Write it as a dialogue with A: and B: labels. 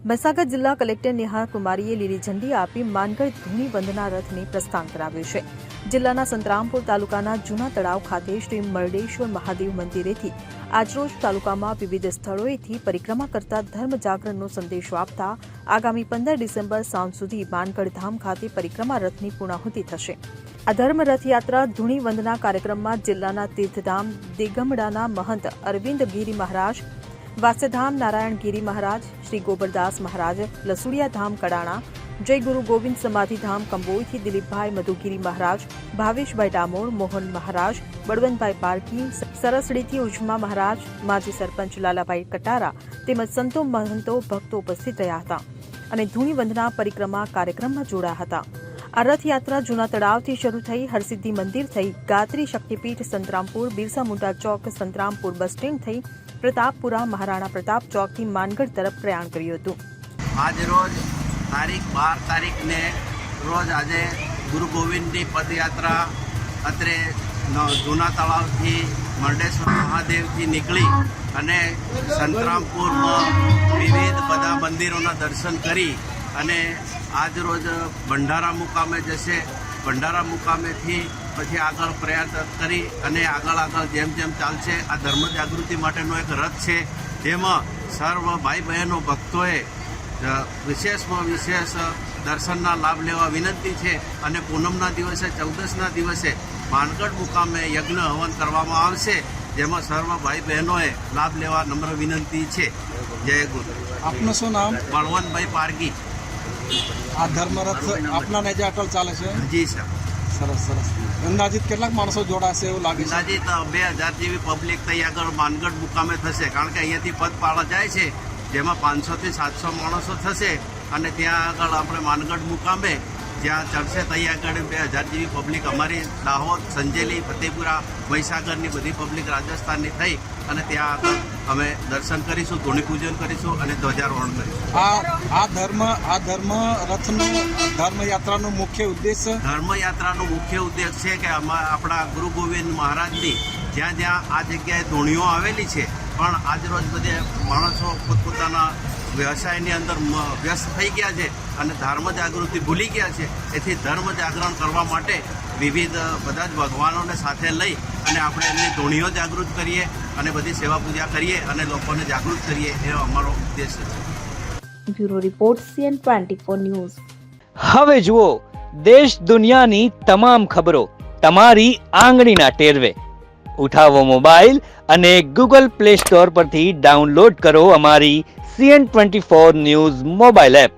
A: મહીસાગર જિલ્લા કલેક્ટર નેહા કુમારીએ લીલી ઝંડી આપી માનગઢ ધૂણી વંદના રથને પ્રસ્થાન કરાવ્યું છે. જિલ્લાના સંતરામપુર તાલુકાના જૂના તળાવ ખાતે શ્રી મરડેશ્વર મહાદેવ મંદિરેથી આજરોજ તાલુકામાં વિવિધ સ્થળોએથી પરિક્રમા કરતા ધર્મ જાગરણનો સંદેશો આપતા આગામી 15 ડિસેમ્બર સાંજ સુધી માનગઢ ધામ ખાતે પરિક્રમા રથની પૂર્ણાહુતિ થશે. આ ધર્મ રથયાત્રા ધૂણી વંદના કાર્યક્રમમાં જિલ્લાના તીર્થધામ દિગમડાના મહંત અરવિંદ ગીરી મહારાજ, વાસ્યધામ નારાયણ ગીરી મહારાજ, શ્રી ગોબરદાસ મહારાજ, લસુડિયા ધામ કડાણા, જય ગુરુ ગોવિંદ સમાધિધામ કંબોઈથી દિલીપભાઈ મધુગીરી મહારાજ, ભાવેશભાઈ ડામોર, મોહન મહારાજ, બળવંતભાઈ પારકી, સરસડીથી ઉજમા મહારાજ, માજી સરપંચ લાલાભાઈ કટારા તેમજ સંતો મહંતો ભક્તો ઉપસ્થિત રહ્યા હતા અને ધૂણી વંદના પરિક્રમા કાર્યક્રમમાં જોડાયા હતા. આ રથયાત્રા જૂના તળાવથી શરૂ થઈ હરસિદ્ધિ મંદિર થઈ ગાત્રી શક્તિપીઠ સંતરામપુર, બિરસા મુંડા ચોક સંતરામપુર બસ સ્ટેન્ડ થઈ પ્રતાપપુરા મહારાણા પ્રતાપ ચોકથી માનગઢ તરફ પ્રયાણ કર્યું હતું.
B: આજ રોજ તારીખ 12 તારીખને રોજ આજે ગુરુ ગોવિંદની પદયાત્રા અત્રે જૂના તળાવથી મરડેશ્વર મહાદેવથી નીકળી અને સંતરામપુરમાં વિવિધ બધા મંદિરોના દર્શન કરી અને આજ રોજ ભંડારા મુકામે જશે. ભંડારા મુકામેથી પછી આગળ પ્રયાસ કરી અને આગળ જેમ જેમ ચાલશે આ ધર્મ જાગૃતિ માટેનો એક રથ છે, જેમાં સર્વ ભાઈ બહેનો ભક્તોએ વિશેષમાં વિશેષ દર્શનના લાભ લેવા વિનંતી છે. અને પૂનમના દિવસે 14ના દિવસે માનગઢ મુકામે યજ્ઞ હવન કરવામાં આવશે, જેમાં સર્વ ભાઈ બહેનોએ લાભ લેવા નમ્ર વિનંતી છે. જય ગુરુ.
C: આપનું શું નામ?
B: બળવંતભાઈ પારકી.
C: આ ધર્મરથ આપના નેજા અટલ ચાલે છે?
B: જી સર.
C: સરસ સરસ. અંદાજિત કેટલાક માણસો જોડાશે એવું લાગે છે?
B: અંદાજિત 2000 જેવી પબ્લિક થઈ આગળ માનગઢ મુકામે થશે, કારણ કે અહીંયાથી પદપાળા જાય છે, જેમાં 500 થી 700 માણસો થશે અને ત્યાં આગળ આપણે માનગઢ મુકામે જ્યાં ચડશે ત્યાં આગળ 2000 જેવી પબ્લિક અમારી દાહોદ, સંજેલી, ફતેપુરા, મહીસાગરની બધી પબ્લિક રાજસ્થાનની થઈ અને ત્યાં આગળ અમે દર્શન કરીશું, ધૂણી પૂજન કરીશું અને ધ્વજારોહણ કરીશું.
C: આ ધર્મયાત્રાનો મુખ્ય ઉદ્દેશ
B: છે કે આપણા ગુરુ ગોવિંદ મહારાજની જ્યાં જ્યાં આ જગ્યાએ ધૂણીઓ આવેલી છે, પણ આજરોજ બધે માણસો પોતપોતાના વ્યવસાયની અંદર વ્યસ્ત થઈ ગયા છે અને ધર્મ જાગૃતિ ભૂલી ગયા છે. એથી ધર્મ જાગરણ કરવા માટે વિવિધ બધા જ ભગવાનોને સાથે લઈ અને આપણે એમની ધૂણીઓ જાગૃત કરીએ અને બધી સેવા પૂજા કરીએ અને લોકોને જાગૃત કરીએ, એ અમારો ઉદ્દેશ છે.
A: Bureau report CN24 news.
D: હવે જુઓ દેશ દુનિયાની તમામ ખબરો તમારી આંગળીના ટેરવે. ઉઠાવો મોબાઈલ અને Google Play Store પરથી ડાઉનલોડ કરો અમારી CN24 ન્યૂઝ મોબાઈલ એપ.